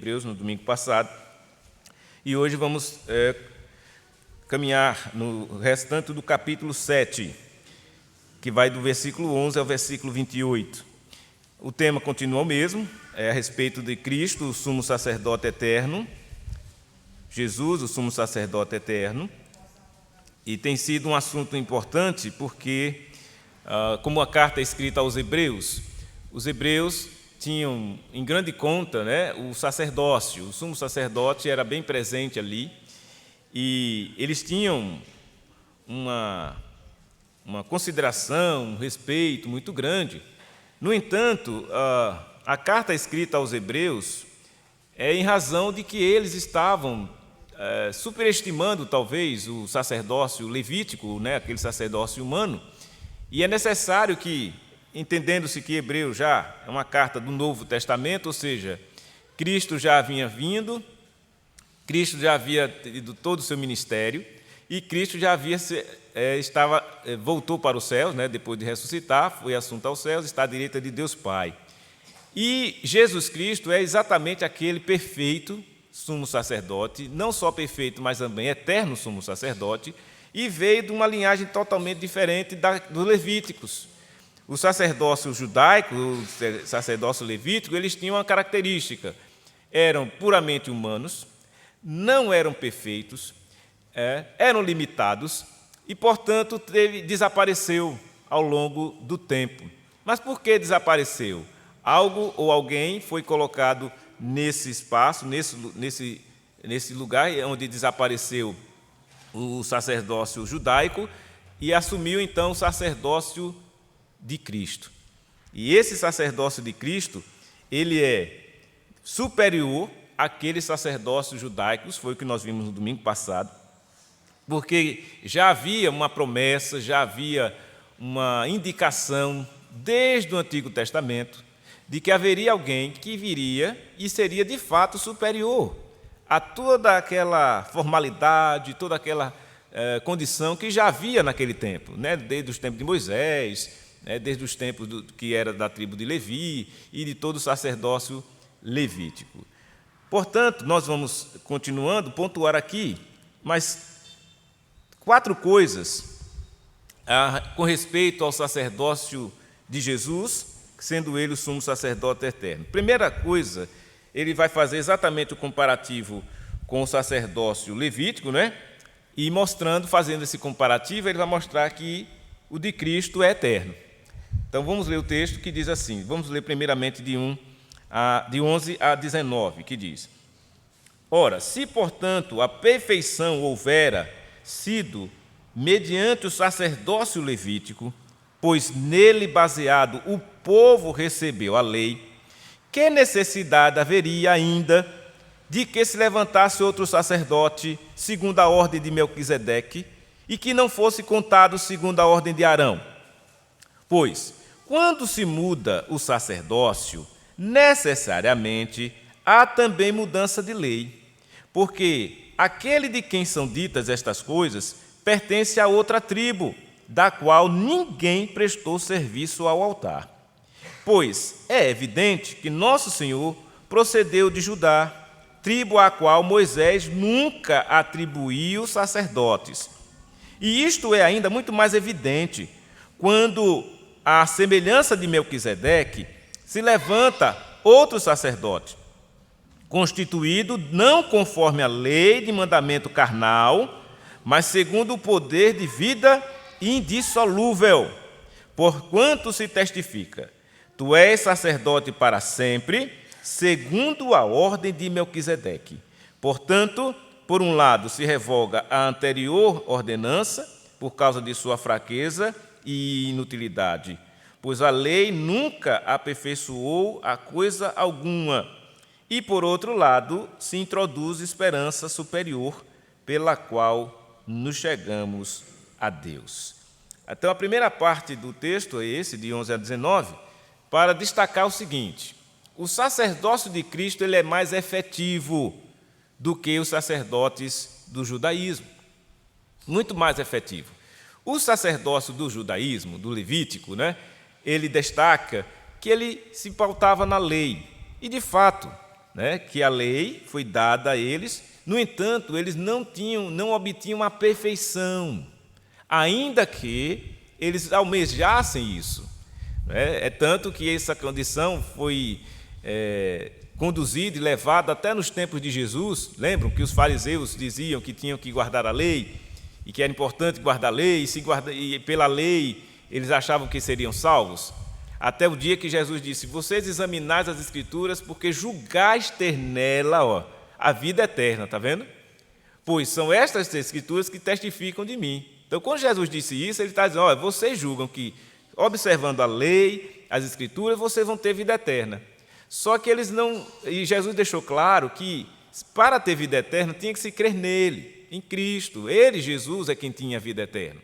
Hebreus no domingo passado. E hoje vamos caminhar no restante do capítulo 7, que vai do versículo 11 ao versículo 28. O tema continua o mesmo, é a respeito de Cristo, o sumo sacerdote eterno, Jesus, o sumo sacerdote eterno, e tem sido um assunto importante porque, como a carta é escrita aos Hebreus, os hebreus tinham em grande conta, o sacerdócio, o sumo sacerdote era bem presente ali, e eles tinham uma consideração, um respeito muito grande. No entanto, a carta escrita aos Hebreus é em razão de que eles estavam superestimando, talvez, o sacerdócio levítico, aquele sacerdócio humano, e é necessário que, entendendo-se que Hebreu já é uma carta do Novo Testamento, ou seja, Cristo já havia vindo, Cristo já havia tido todo o seu ministério, e Cristo já voltou para os céus, depois de ressuscitar, foi assunto aos céus, está à direita de Deus Pai. E Jesus Cristo é exatamente aquele perfeito sumo sacerdote, não só perfeito, mas também eterno sumo sacerdote, e veio de uma linhagem totalmente diferente dos levíticos. O sacerdócio judaico, o sacerdócio levítico, eles tinham uma característica: eram puramente humanos, não eram perfeitos, eram limitados e, portanto, desapareceu ao longo do tempo. Mas por que desapareceu? Algo ou alguém foi colocado nesse espaço, nesse lugar onde desapareceu o sacerdócio judaico e assumiu, então, o sacerdócio de Cristo. E esse sacerdócio de Cristo, ele é superior àqueles sacerdócios judaicos, foi o que nós vimos no domingo passado, porque já havia uma promessa, já havia uma indicação desde o Antigo Testamento de que haveria alguém que viria e seria de fato superior a toda aquela formalidade, toda aquela condição que já havia naquele tempo, desde os tempos de Moisés, desde os tempos que era da tribo de Levi e de todo o sacerdócio levítico. Portanto, nós vamos continuando, pontuar aqui, mas 4 coisas com respeito ao sacerdócio de Jesus, sendo ele o sumo sacerdote eterno. Primeira coisa, ele vai fazer exatamente o comparativo com o sacerdócio levítico, e fazendo esse comparativo, ele vai mostrar que o de Cristo é eterno. Então, vamos ler o texto que diz assim, vamos ler primeiramente de 11 a 19, que diz: Ora, se, portanto, a perfeição houvera sido mediante o sacerdócio levítico, pois nele baseado o povo recebeu a lei, que necessidade haveria ainda de que se levantasse outro sacerdote segundo a ordem de Melquisedeque e que não fosse contado segundo a ordem de Arão? Pois, quando se muda o sacerdócio, necessariamente há também mudança de lei, porque aquele de quem são ditas estas coisas pertence a outra tribo, da qual ninguém prestou serviço ao altar. Pois é evidente que nosso Senhor procedeu de Judá, tribo à qual Moisés nunca atribuiu sacerdotes. E isto é ainda muito mais evidente quando, à semelhança de Melquisedeque, se levanta outro sacerdote, constituído não conforme a lei de mandamento carnal, mas segundo o poder de vida indissolúvel, porquanto se testifica: tu és sacerdote para sempre, segundo a ordem de Melquisedeque. Portanto, por um lado, se revoga a anterior ordenança, por causa de sua fraqueza e inutilidade, pois a lei nunca aperfeiçoou a coisa alguma. E, por outro lado, se introduz esperança superior, pela qual nos chegamos a Deus. Então, a primeira parte do texto é esse, de 11 a 19, para destacar o seguinte: o sacerdócio de Cristo ele é mais efetivo do que os sacerdotes do judaísmo. Muito mais efetivo. O sacerdócio do judaísmo, do Levítico, ele destaca que ele se pautava na lei. E, de fato, né, que a lei foi dada a eles, no entanto, eles não obtinham a perfeição, ainda que eles almejassem isso. É tanto que essa condição foi conduzida e levada até nos tempos de Jesus. Lembram que os fariseus diziam que tinham que guardar a lei e que era importante guardar a lei, e pela lei eles achavam que seriam salvos? Até o dia que Jesus disse: vocês examinais as Escrituras porque julgais ter nela a vida eterna. Está vendo? Pois são estas Escrituras que testificam de mim. Então, quando Jesus disse isso, ele está dizendo: vocês julgam que, observando a lei, as Escrituras, vocês vão ter vida eterna. Só que eles não... E Jesus deixou claro que, para ter vida eterna, tinha que se crer nele, em Cristo. Ele, Jesus, é quem tinha vida eterna.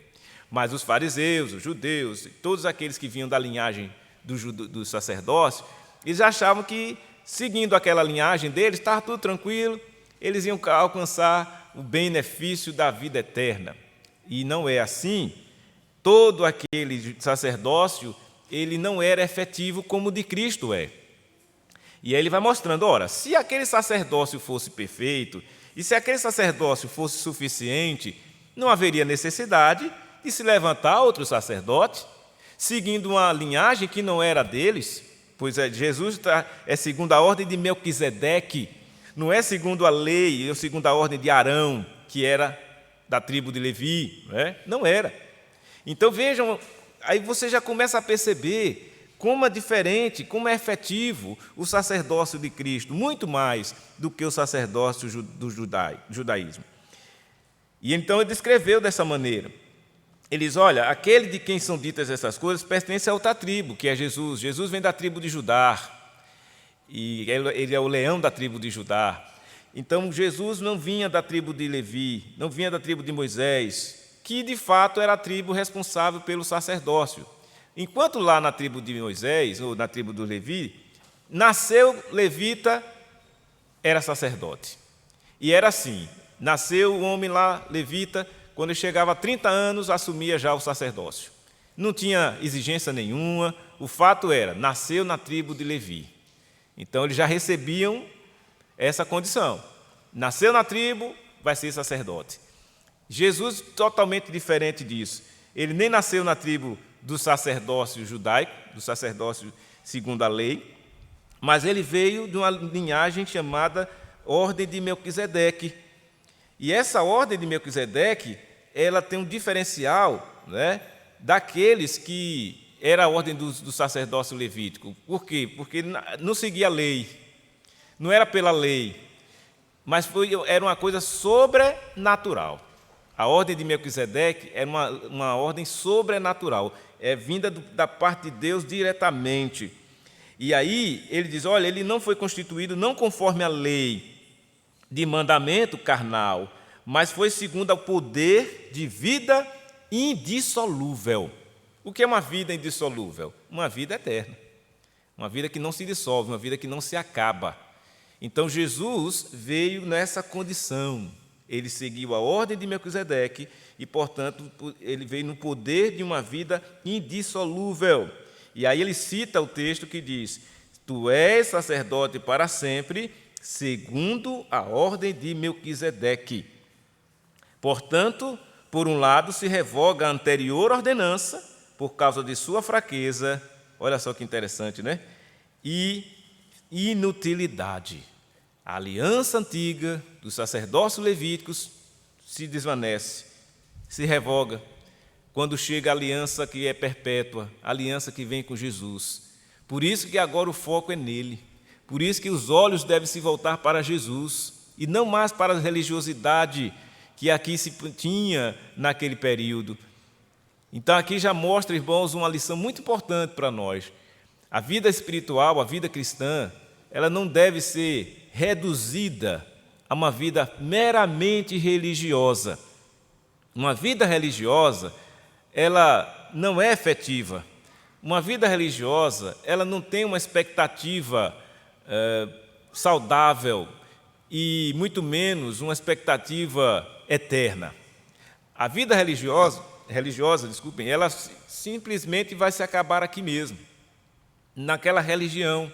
Mas os fariseus, os judeus, todos aqueles que vinham da linhagem do sacerdócio, eles achavam que, seguindo aquela linhagem deles, estava tudo tranquilo, eles iam alcançar o benefício da vida eterna. E não é assim. Todo aquele sacerdócio, ele não era efetivo como o de Cristo é. E aí ele vai mostrando, se aquele sacerdócio fosse perfeito, e se aquele sacerdócio fosse suficiente, não haveria necessidade de se levantar outro sacerdote, seguindo uma linhagem que não era deles, pois Jesus é segundo a ordem de Melquisedeque, não é segundo a lei, ou segundo a ordem de Arão, que era da tribo de Levi, não era. Então vejam, aí você já começa a perceber como é diferente, como é efetivo o sacerdócio de Cristo, muito mais do que o sacerdócio do judaísmo. E então ele descreveu dessa maneira. Ele diz: aquele de quem são ditas essas coisas pertence a outra tribo, que é Jesus. Jesus vem da tribo de Judá, e ele é o leão da tribo de Judá. Então, Jesus não vinha da tribo de Levi, não vinha da tribo de Moisés, que de fato era a tribo responsável pelo sacerdócio. Enquanto lá na tribo de Moisés, ou na tribo do Levi, nasceu levita, era sacerdote. E era assim, nasceu o homem lá, levita, quando ele chegava a 30 anos, assumia já o sacerdócio. Não tinha exigência nenhuma, o fato era, nasceu na tribo de Levi. Então, eles já recebiam essa condição. Nasceu na tribo, vai ser sacerdote. Jesus, totalmente diferente disso. Ele nem nasceu na tribo do sacerdócio judaico, do sacerdócio segundo a lei, mas ele veio de uma linhagem chamada Ordem de Melquisedeque. E essa Ordem de Melquisedeque, ela tem um diferencial, daqueles que era a ordem do sacerdócio levítico. Por quê? Porque não seguia a lei, não era pela lei, mas era uma coisa sobrenatural. A ordem de Melquisedeque era uma ordem sobrenatural, vinda da parte de Deus diretamente. E aí ele diz, ele não foi constituído não conforme a lei de mandamento carnal, mas foi segundo o poder de vida indissolúvel. O que é uma vida indissolúvel? Uma vida eterna, uma vida que não se dissolve, uma vida que não se acaba. Então Jesus veio nessa condição. Ele seguiu a ordem de Melquisedeque e, portanto, ele veio no poder de uma vida indissolúvel. E aí ele cita o texto que diz: tu és sacerdote para sempre, segundo a ordem de Melquisedeque. Portanto, por um lado, se revoga a anterior ordenança, por causa de sua fraqueza, olha só que interessante, e inutilidade. A aliança antiga dos sacerdócios levíticos se desvanece, se revoga, quando chega a aliança que é perpétua, a aliança que vem com Jesus. Por isso que agora o foco é nele, por isso que os olhos devem se voltar para Jesus, e não mais para a religiosidade que aqui se tinha naquele período. Então aqui já mostra, irmãos, uma lição muito importante para nós. A vida espiritual, a vida cristã, ela não deve ser reduzida a uma vida meramente religiosa. Uma vida religiosa, ela não é efetiva. Uma vida religiosa, ela não tem uma expectativa saudável e muito menos uma expectativa eterna. A vida religiosa, ela simplesmente vai se acabar aqui mesmo, naquela religião.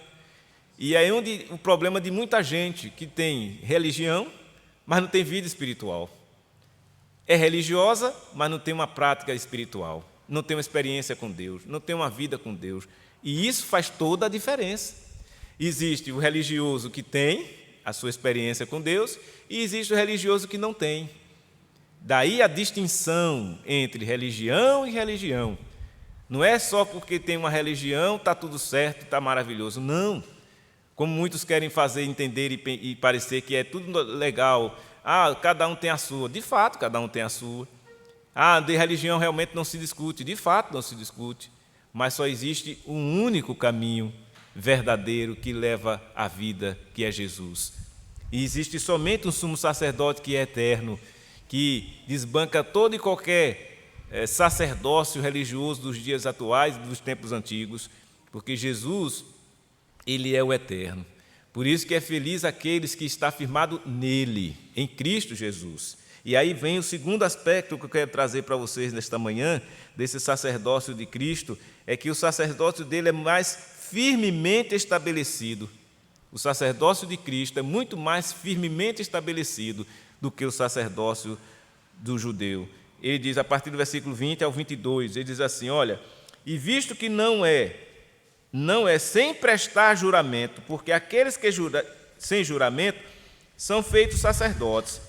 E é onde o problema de muita gente que tem religião, mas não tem vida espiritual. É religiosa, mas não tem uma prática espiritual. Não tem uma experiência com Deus, não tem uma vida com Deus. E isso faz toda a diferença. Existe o religioso que tem a sua experiência com Deus e existe o religioso que não tem. Daí a distinção entre religião e religião. Não é só porque tem uma religião, está tudo certo, está maravilhoso. Não. Como muitos querem fazer entender e parecer que é tudo legal. Cada um tem a sua. De fato, cada um tem a sua. De religião realmente não se discute. De fato, não se discute. Mas só existe um único caminho verdadeiro que leva à vida, que é Jesus. E existe somente um sumo sacerdote que é eterno, que desbanca todo e qualquer sacerdócio religioso dos dias atuais e dos tempos antigos, porque Jesus, ele é o eterno. Por isso que é feliz aqueles que estão firmados nele, em Cristo Jesus. E aí vem o segundo aspecto que eu quero trazer para vocês nesta manhã, desse sacerdócio de Cristo, é que o sacerdócio dele é mais firmemente estabelecido. O sacerdócio de Cristo é muito mais firmemente estabelecido do que o sacerdócio do judeu. Ele diz, a partir do versículo 20 ao 22, ele diz assim, olha, e visto que não é sem prestar juramento, porque aqueles que sem juramento são feitos sacerdotes.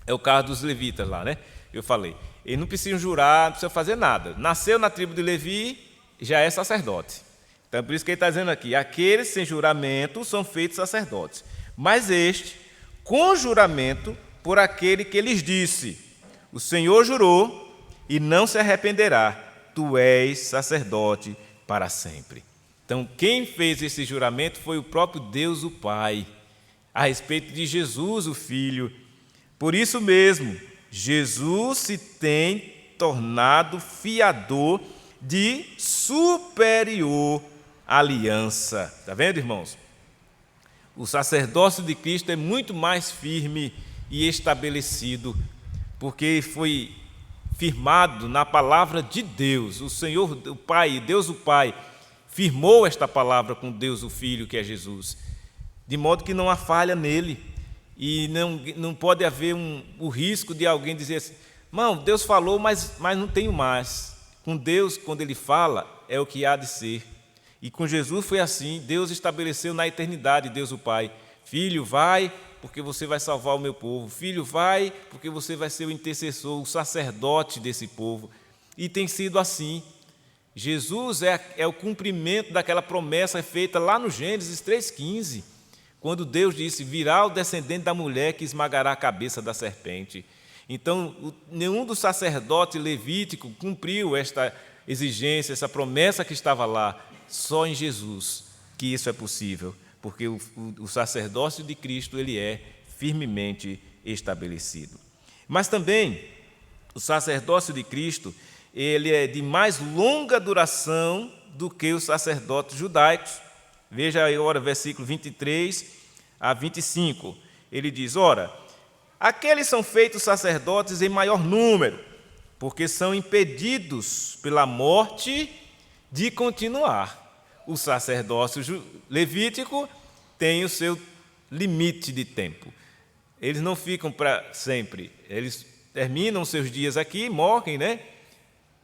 É o caso dos levitas lá, né? Eu falei, eles não precisam jurar, não precisam fazer nada. Nasceu na tribo de Levi, já é sacerdote. Então, por isso que ele está dizendo aqui, aqueles sem juramento são feitos sacerdotes. Mas este, com juramento, por aquele que lhes disse, o Senhor jurou e não se arrependerá, tu és sacerdote para sempre. Então, quem fez esse juramento foi o próprio Deus, o Pai, a respeito de Jesus, o Filho. Por isso mesmo, Jesus se tem tornado fiador de superior aliança. Está vendo, irmãos? O sacerdócio de Cristo é muito mais firme e estabelecido, porque foi firmado na palavra de Deus. O Senhor, o Pai, Deus o Pai, firmou esta palavra com Deus o Filho, que é Jesus, de modo que não há falha nele. E não pode haver o risco de alguém dizer assim, não, Deus falou, mas não tenho mais. Com Deus, quando Ele fala, é o que há de ser. E com Jesus foi assim, Deus estabeleceu na eternidade, Deus o Pai, Filho, vai, porque você vai salvar o meu povo. Filho, vai, porque você vai ser o intercessor, o sacerdote desse povo. E tem sido assim. Jesus é o cumprimento daquela promessa feita lá no Gênesis 3,15, quando Deus disse, virá o descendente da mulher que esmagará a cabeça da serpente. Então, nenhum dos sacerdotes levíticos cumpriu esta exigência, essa promessa que estava lá. Só em Jesus que isso é possível, porque o sacerdócio de Cristo ele é firmemente estabelecido. Mas também, o sacerdócio de Cristo ele é de mais longa duração do que os sacerdotes judaicos. Veja agora o versículo 23 a 25. Ele diz, ora, aqueles são feitos sacerdotes em maior número, porque são impedidos pela morte de continuar. O sacerdócio levítico tem o seu limite de tempo. Eles não ficam para sempre. Eles terminam seus dias aqui, morrem, né?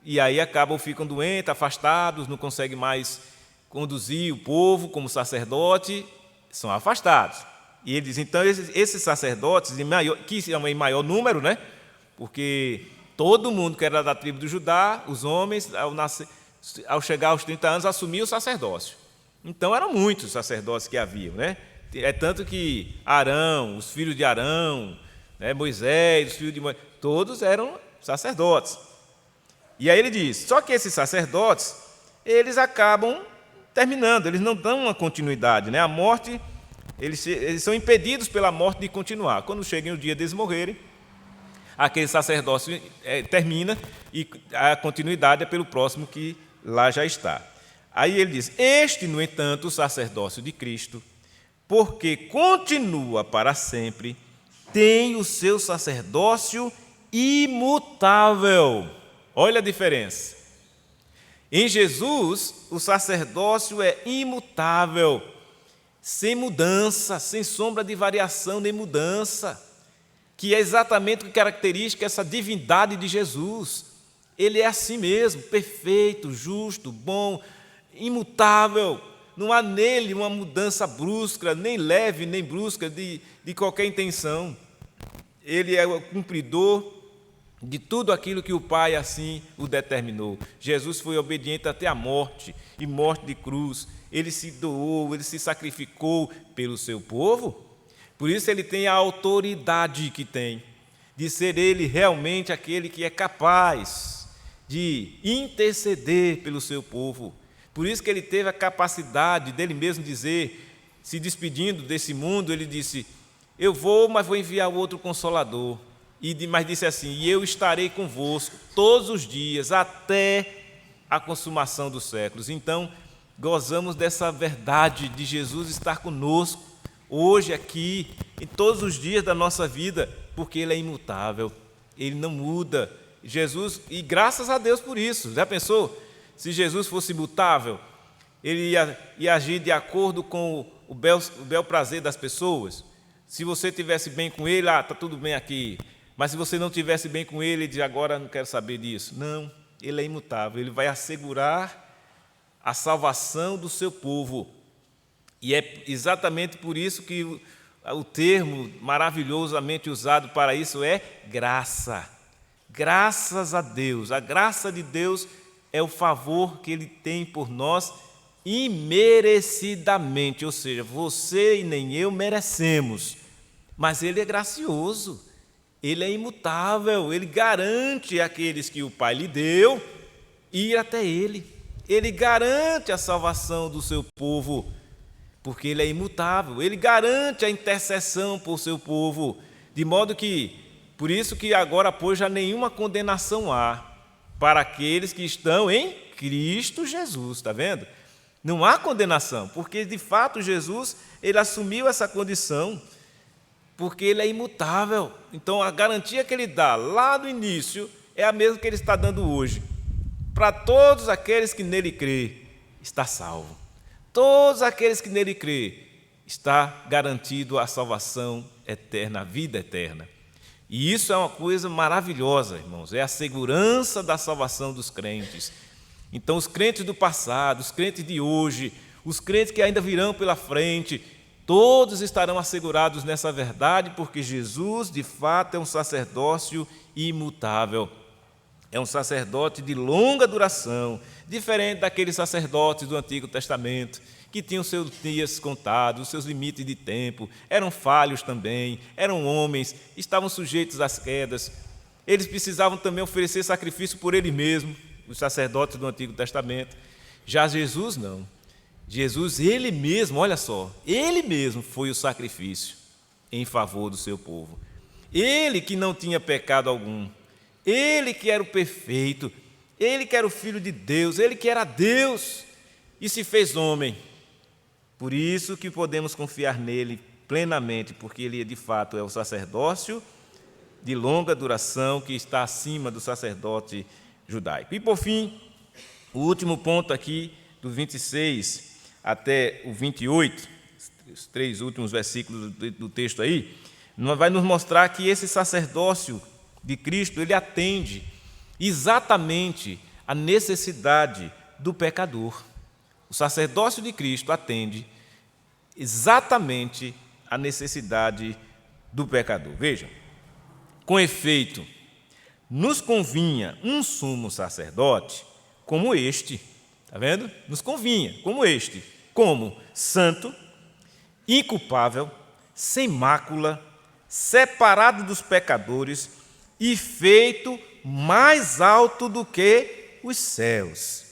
E aí ficam doentes, afastados, não conseguem mais conduzir o povo como sacerdote, são afastados. E ele diz, então, esses sacerdotes, que são em maior número, né? Porque todo mundo que era da tribo de Judá, os homens, ao chegar aos 30 anos, assumiam o sacerdócio. Então, eram muitos sacerdotes que haviam, né? É tanto que Arão, os filhos de Arão, né? Moisés, os filhos de Moisés, todos eram sacerdotes. E aí ele diz, só que esses sacerdotes, eles acabam terminando, eles não dão uma continuidade, né? A morte, eles são impedidos pela morte de continuar. Quando chega o dia deles morrerem, aquele sacerdócio termina e a continuidade é pelo próximo que lá já está. Aí ele diz, este, no entanto, o sacerdócio de Cristo, porque continua para sempre, tem o seu sacerdócio imutável. Olha a diferença. Em Jesus, o sacerdócio é imutável. sem mudança, sem sombra de variação nem mudança, que é exatamente o que caracteriza essa divindade de Jesus. Ele é assim mesmo, perfeito, justo, bom, imutável. Não há nele uma mudança brusca, nem leve, nem brusca de qualquer intenção. Ele é o cumpridor de tudo aquilo que o Pai assim o determinou. Jesus foi obediente até a morte, e morte de cruz. Ele se doou, ele se sacrificou pelo seu povo. Por isso ele tem a autoridade que tem, de ser ele realmente aquele que é capaz de interceder pelo seu povo. Por isso que ele teve a capacidade dele mesmo dizer, se despedindo desse mundo, ele disse: eu vou, mas vou enviar outro Consolador. Mas disse assim: e eu estarei convosco todos os dias, até a consumação dos séculos. Então, gozamos dessa verdade de Jesus estar conosco, hoje, aqui, em todos os dias da nossa vida, porque Ele é imutável, Ele não muda. Jesus, e graças a Deus por isso. Já pensou? Se Jesus fosse imutável, Ele ia agir de acordo com o bel prazer das pessoas. Se você estivesse bem com Ele, está tudo bem aqui. Mas se você não estivesse bem com Ele, ele diz: agora não quero saber disso. Não, Ele é imutável, Ele vai assegurar a salvação do seu povo. E é exatamente por isso que o termo maravilhosamente usado para isso é graça. Graças a Deus. A graça de Deus é o favor que Ele tem por nós imerecidamente. Ou seja, você e nem eu merecemos, mas Ele é gracioso, Ele é imutável, Ele garante àqueles que o Pai lhe deu ir até Ele. Ele garante a salvação do seu povo, porque Ele é imutável. Ele garante a intercessão por seu povo, de modo que, por isso que agora, pois, já nenhuma condenação há para aqueles que estão em Cristo Jesus, está vendo? Não há condenação, porque de fato Jesus, Ele assumiu essa condição, porque Ele é imutável. Então a garantia que Ele dá lá no início é a mesma que Ele está dando hoje. Para todos aqueles que nele crê, está salvo. Todos aqueles que nele crê, está garantido a salvação eterna, a vida eterna. E isso é uma coisa maravilhosa, irmãos, é a segurança da salvação dos crentes. Então, os crentes do passado, os crentes de hoje, os crentes que ainda virão pela frente, todos estarão assegurados nessa verdade, porque Jesus, de fato, é um sacerdócio imutável. É um sacerdote de longa duração, diferente daqueles sacerdotes do Antigo Testamento, que tinham seus dias contados, os seus limites de tempo, eram falhos também, eram homens, estavam sujeitos às quedas. Eles precisavam também oferecer sacrifício por ele mesmo, os sacerdotes do Antigo Testamento. Já Jesus não. Jesus, Ele mesmo, olha só, Ele mesmo foi o sacrifício em favor do seu povo. Ele que não tinha pecado algum, Ele que era o perfeito, Ele que era o Filho de Deus, Ele que era Deus e se fez homem. Por isso que podemos confiar nele plenamente, porque Ele de fato é o sacerdócio de longa duração que está acima do sacerdote judaico. E por fim, o último ponto aqui, do 26 até o 28, os 3 últimos versículos do texto aí, vai nos mostrar que esse sacerdócio de Cristo, ele atende exatamente a necessidade do pecador. O sacerdócio de Cristo atende exatamente a necessidade do pecador. Vejam, com efeito, nos convinha um sumo sacerdote como este, está vendo? Nos convinha como este, como santo, inculpável, sem mácula, separado dos pecadores e feito mais alto do que os céus,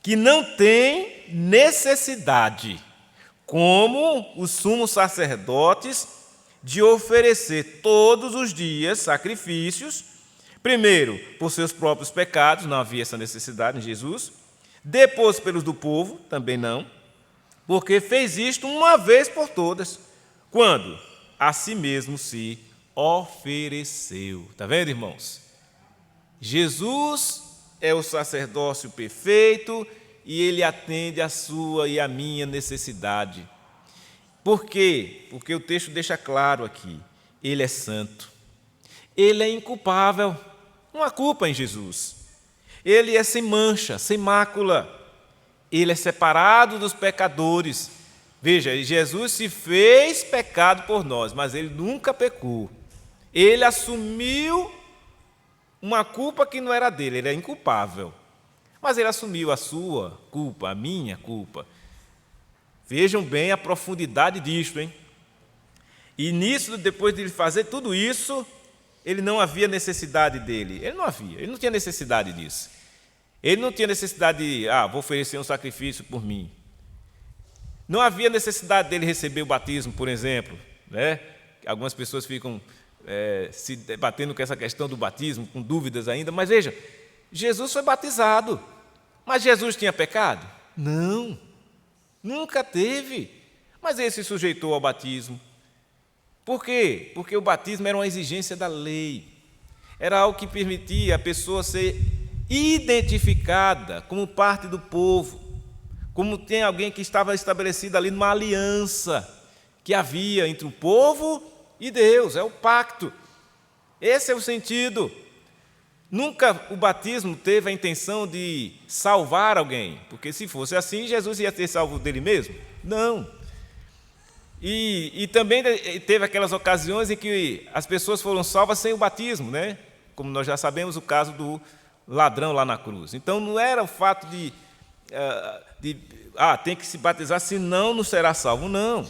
que não tem necessidade, como os sumos sacerdotes, de oferecer todos os dias sacrifícios, primeiro por seus próprios pecados, não havia essa necessidade em Jesus, depois pelos do povo, também não, porque fez isto uma vez por todas, quando a si mesmo se ofereceu. Está vendo, irmãos? Jesus é o sacerdócio perfeito e Ele atende a sua e a minha necessidade. Por quê? Porque o texto deixa claro aqui, ele é santo, ele é inculpável, não há culpa em Jesus. Ele é sem mancha, sem mácula, ele é separado dos pecadores. Veja, Jesus se fez pecado por nós, mas ele nunca pecou. Ele assumiu uma culpa que não era dele, ele é inculpável. Mas ele assumiu a sua culpa, a minha culpa. Vejam bem a profundidade disto, hein? E nisso, depois de ele fazer tudo isso, ele não havia necessidade dele. Ele não tinha necessidade disso. Ele não tinha necessidade de, vou oferecer um sacrifício por mim. Não havia necessidade dele receber o batismo, por exemplo, né? Algumas pessoas ficam se debatendo com essa questão do batismo, com dúvidas ainda, mas veja, Jesus foi batizado, mas Jesus tinha pecado? Não, nunca teve, mas ele se sujeitou ao batismo. Por quê? Porque o batismo era uma exigência da lei, era algo que permitia a pessoa ser identificada como parte do povo, como tem alguém que estava estabelecido ali numa aliança que havia entre o povo e Deus, é o pacto. Esse é o sentido. Nunca o batismo teve a intenção de salvar alguém, porque se fosse assim, Jesus ia ter salvo dele mesmo? Não. E também teve aquelas ocasiões em que as pessoas foram salvas sem o batismo, né? Como nós já sabemos o caso do ladrão lá na cruz. Então não era o fato tem que se batizar, senão não será salvo. Não.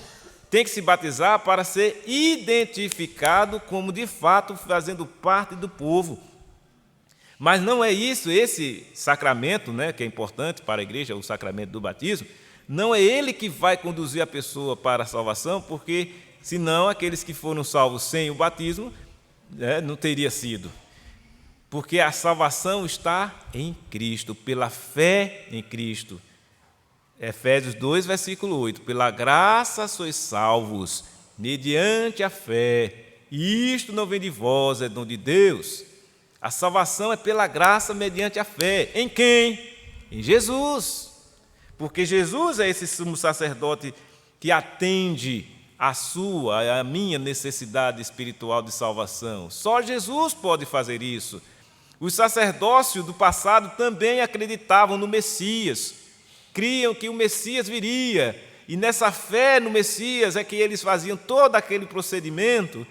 Tem que se batizar para ser identificado como, de fato, fazendo parte do povo. Mas não é isso, esse sacramento, né, que é importante para a igreja, o sacramento do batismo, não é ele que vai conduzir a pessoa para a salvação, porque, senão, aqueles que foram salvos sem o batismo, não teria sido. Porque a salvação está em Cristo, pela fé em Cristo. Efésios 2, versículo 8. Pela graça sois salvos, mediante a fé. E isto não vem de vós, é dom de Deus. A salvação é pela graça, mediante a fé. Em quem? Em Jesus. Porque Jesus é esse sumo sacerdote que atende a minha necessidade espiritual de salvação. Só Jesus pode fazer isso. Os sacerdócios do passado também acreditavam no Messias, criam que o Messias viria, e nessa fé no Messias é que eles faziam todo aquele procedimento,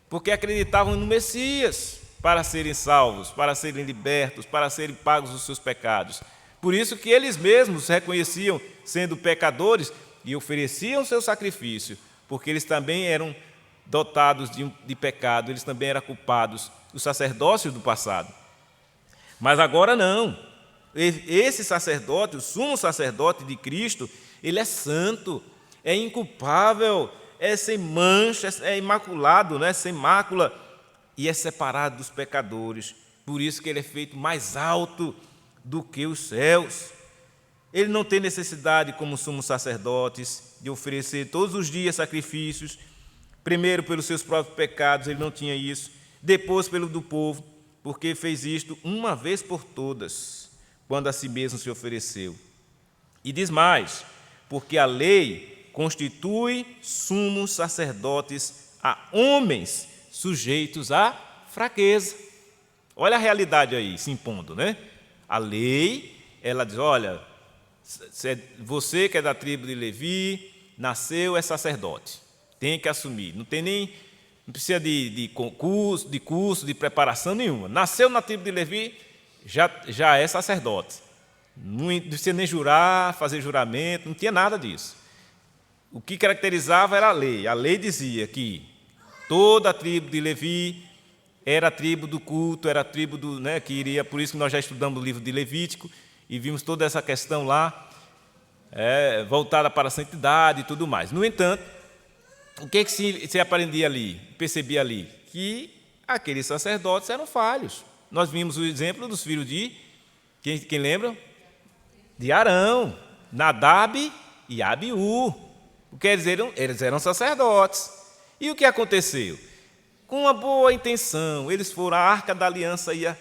porque acreditavam no Messias para serem salvos, para serem libertos, para serem pagos os seus pecados. Por isso que eles mesmos se reconheciam sendo pecadores e ofereciam seu sacrifício, porque eles também eram dotados de pecado, eles também eram culpados, os sacerdócios do passado. Mas agora não. Esse sacerdote, o sumo sacerdote de Cristo, ele é santo, é inculpável, é sem mancha, é imaculado, né? Sem mácula, e é separado dos pecadores. Por isso que ele é feito mais alto do que os céus. Ele não tem necessidade, como sumos sacerdotes, de oferecer todos os dias sacrifícios. Primeiro, pelos seus próprios pecados, ele não tinha isso. Depois, pelo do povo, porque fez isto uma vez por todas, quando a si mesmo se ofereceu. E diz mais, porque a lei constitui sumos sacerdotes a homens sujeitos à fraqueza. Olha a realidade aí se impondo, né? A lei, ela diz, olha, você que é da tribo de Levi, nasceu, é sacerdote, tem que assumir, não precisa de curso, de preparação nenhuma. Nasceu na tribo de Levi, já é sacerdote. Não precisa nem jurar, fazer juramento, não tinha nada disso. O que caracterizava era a lei. A lei dizia que toda a tribo de Levi era a tribo do culto, era a tribo que iria, por isso que nós já estudamos o livro de Levítico e vimos toda essa questão lá, voltada para a santidade e tudo mais. No entanto, o que se aprendia ali, percebia ali? Que aqueles sacerdotes eram falhos. Nós vimos o exemplo dos filhos de, quem lembra? De Arão, Nadab e Abiú. O que eles eram sacerdotes. E o que aconteceu? Com uma boa intenção, eles foram, a arca da aliança ia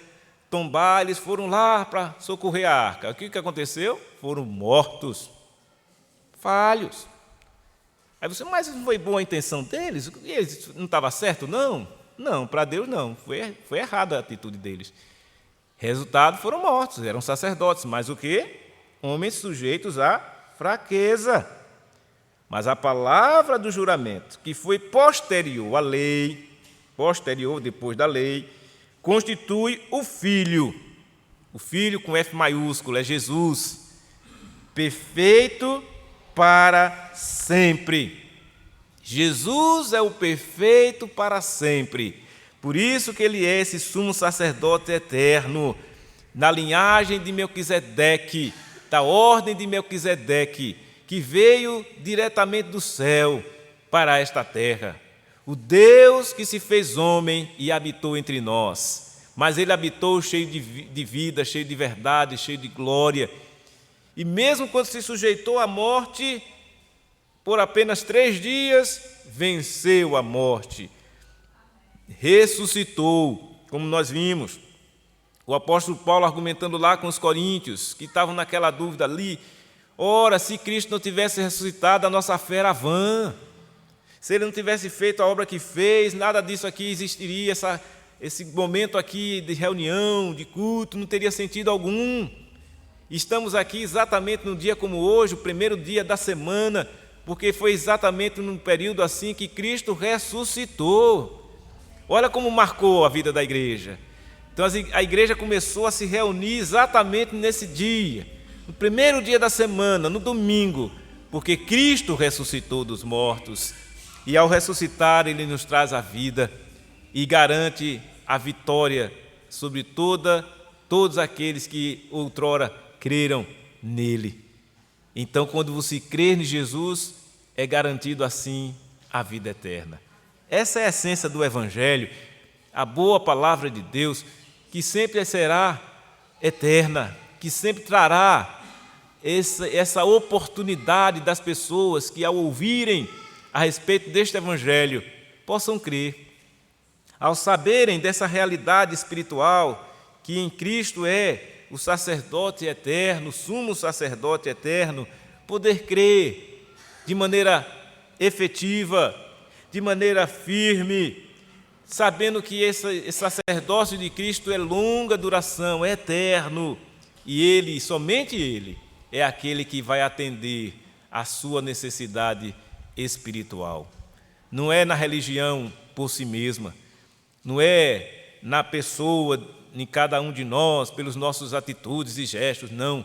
tombar, eles foram lá para socorrer a arca. O que aconteceu? Foram mortos, falhos. Aí você, mas não foi boa a intenção deles? E eles não estava certo? Não. Não, para Deus não. Foi errada a atitude deles. Resultado, foram mortos, eram sacerdotes. Mas o quê? Homens sujeitos à fraqueza. Mas a palavra do juramento, que foi posterior à lei, posterior depois da lei, constitui o Filho. O Filho com F maiúsculo é Jesus, perfeito para sempre. Jesus é o perfeito para sempre. Por isso que ele é esse sumo sacerdote eterno, na linhagem de Melquisedeque, da ordem de Melquisedeque, que veio diretamente do céu para esta terra. O Deus que se fez homem e habitou entre nós. Mas ele habitou cheio de vida, cheio de verdade, cheio de glória. E mesmo quando se sujeitou à morte, por apenas 3 dias, venceu a morte. Ressuscitou, como nós vimos. O apóstolo Paulo argumentando lá com os coríntios, que estavam naquela dúvida ali. Ora, se Cristo não tivesse ressuscitado, a nossa fé era vã. Se ele não tivesse feito a obra que fez, nada disso aqui existiria, esse momento aqui de reunião, de culto, não teria sentido algum. Estamos aqui exatamente num dia como hoje, o primeiro dia da semana, porque foi exatamente num período assim que Cristo ressuscitou. Olha como marcou a vida da igreja. Então a igreja começou a se reunir exatamente nesse dia, no primeiro dia da semana, no domingo, porque Cristo ressuscitou dos mortos. E ao ressuscitar, ele nos traz a vida e garante a vitória sobre todos aqueles que outrora creram nele. Então, quando você crer em Jesus, é garantido assim a vida eterna. Essa é a essência do Evangelho, a boa palavra de Deus, que sempre será eterna, que sempre trará essa oportunidade das pessoas que, ao ouvirem a respeito deste Evangelho, possam crer. Ao saberem dessa realidade espiritual, que em Cristo é o sacerdote eterno, o sumo sacerdote eterno, poder crer de maneira efetiva, de maneira firme, sabendo que esse sacerdócio de Cristo é longa duração, é eterno, e Ele, somente Ele, é aquele que vai atender à sua necessidade espiritual. Não é na religião por si mesma, não é na pessoa, em cada um de nós, pelas nossas atitudes e gestos, não.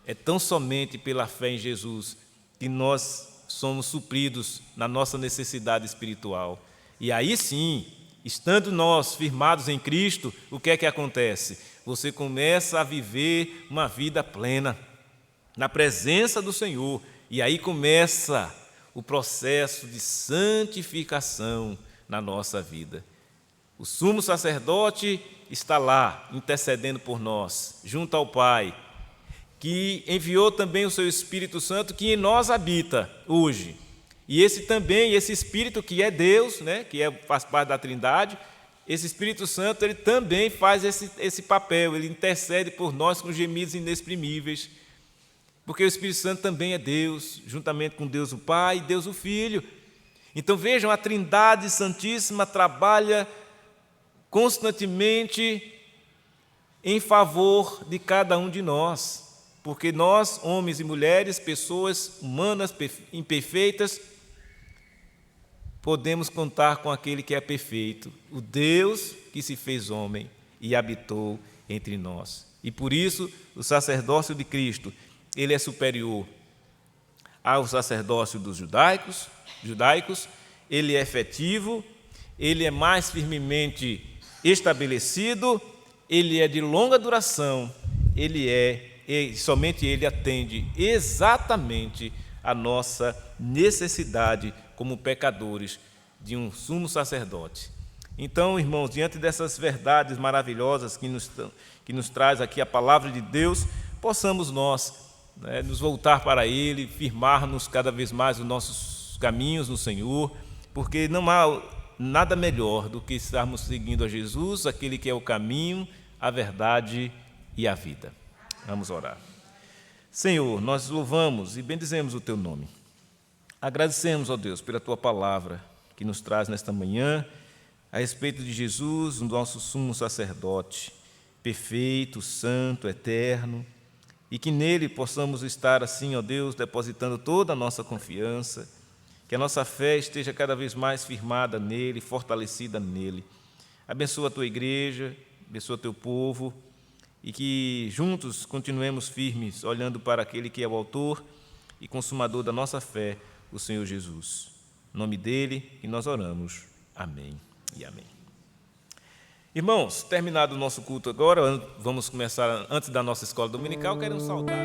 É tão somente pela fé em Jesus que nós somos supridos na nossa necessidade espiritual. E aí sim, estando nós firmados em Cristo, o que é que acontece? Você começa a viver uma vida plena, na presença do Senhor, e aí começa o processo de santificação na nossa vida. O sumo sacerdote está lá, intercedendo por nós, junto ao Pai, que enviou também o seu Espírito Santo, que em nós habita hoje. E esse Espírito que é Deus, né, faz parte da Trindade, esse Espírito Santo, ele também faz esse papel, ele intercede por nós com gemidos inexprimíveis, porque o Espírito Santo também é Deus, juntamente com Deus o Pai e Deus o Filho. Então vejam, a Trindade Santíssima trabalha constantemente em favor de cada um de nós, porque nós, homens e mulheres, pessoas humanas imperfeitas, podemos contar com aquele que é perfeito, o Deus que se fez homem e habitou entre nós. E por isso, o sacerdócio de Cristo, ele é superior ao sacerdócio dos judaicos, ele é efetivo, ele é mais firmemente estabelecido, ele é de longa duração, somente ele atende exatamente a nossa necessidade como pecadores de um sumo sacerdote. Então, irmãos, diante dessas verdades maravilhosas que nos traz aqui a palavra de Deus, possamos nós nos voltar para Ele, firmar-nos cada vez mais os nossos caminhos no Senhor, porque não há nada melhor do que estarmos seguindo a Jesus, aquele que é o caminho, a verdade e a vida. Vamos orar. Senhor, nós louvamos e bendizemos o Teu nome. Agradecemos, ó Deus, pela Tua palavra que nos traz nesta manhã a respeito de Jesus, o nosso sumo sacerdote, perfeito, santo, eterno, e que nele possamos estar assim, ó Deus, depositando toda a nossa confiança, que a nossa fé esteja cada vez mais firmada nele, fortalecida nele. Abençoa a Tua igreja, abençoa o Teu povo, e que juntos continuemos firmes, olhando para aquele que é o autor e consumador da nossa fé, o Senhor Jesus. Em nome dele, e nós oramos. Amém e amém. Irmãos, terminado o nosso culto agora, vamos começar, antes da nossa escola dominical, queremos saudar.